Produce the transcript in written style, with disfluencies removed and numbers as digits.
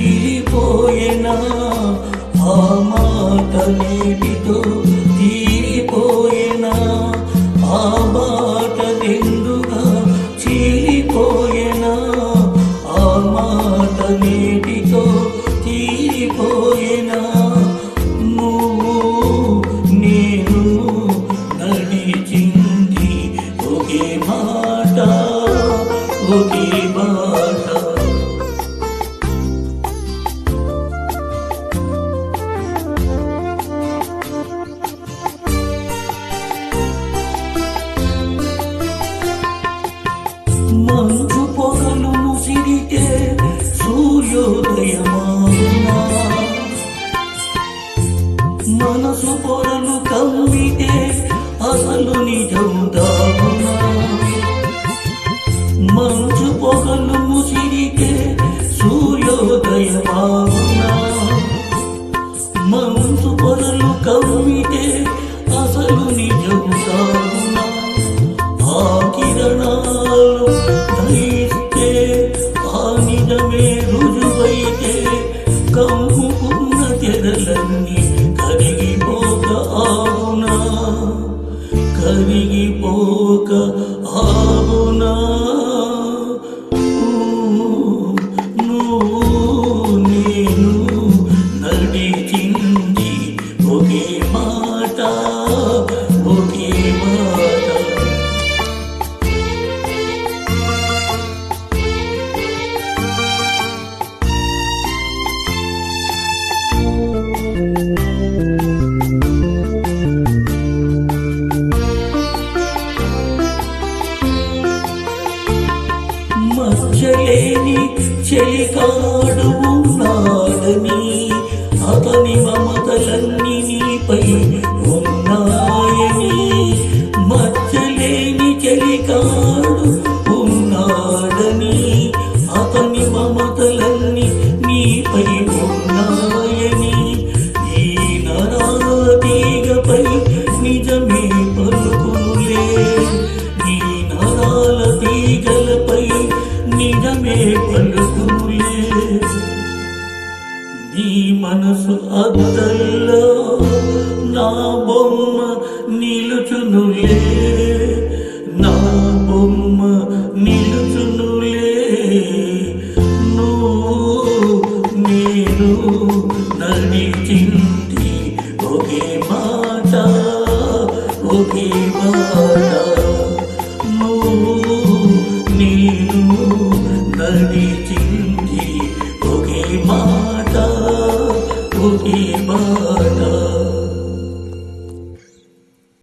చీలిపోయేనా ఆ మాట నేటితో తీరిపోయేనా ఆ మాట నిండుగా చీలిపోయేనా ఆ మాట నేటితో తీరిపోయేనా నువ్వు నేను నడిచింది ఒకే మాట ఒకే బాట మంచు పొగలు ముసిరితే సూర్యోదయమానా మనసు పొరలు కమ్మితే అసలు నిజం దాగునా మంచు పొగలు ముసిరితే సూర్యోదయమానా మనసు పొరలు కమ్మితే అసలు నిజం దాగునా ఆ కిరణాలు దహిస్తే ఆ నిజమే రుజువైతే కమ్ముకున్న తెరలన్నీ కరిగిపోక ఆవునా కరిగిపోక ఆవునా నువ్వు నేను నడిచింది ఒకే మాట ఒకే మాట మచ్చలేని చెలికాడు ఉన్నాడని అతని మమతలన్నీ నీపై ఉన్నాయని మచ్చలేని చెలికాడు ఉన్నాడని అతని మమతలన్నీ నీపై ఉన్నాయని ఈ నరాతీగపై నిజమే పలుకులే ఈ నరాల తీగలపై నిజమే పలుకులే నీ మనసు అద్దల్లో నా బొమ్మ నిలుచునులే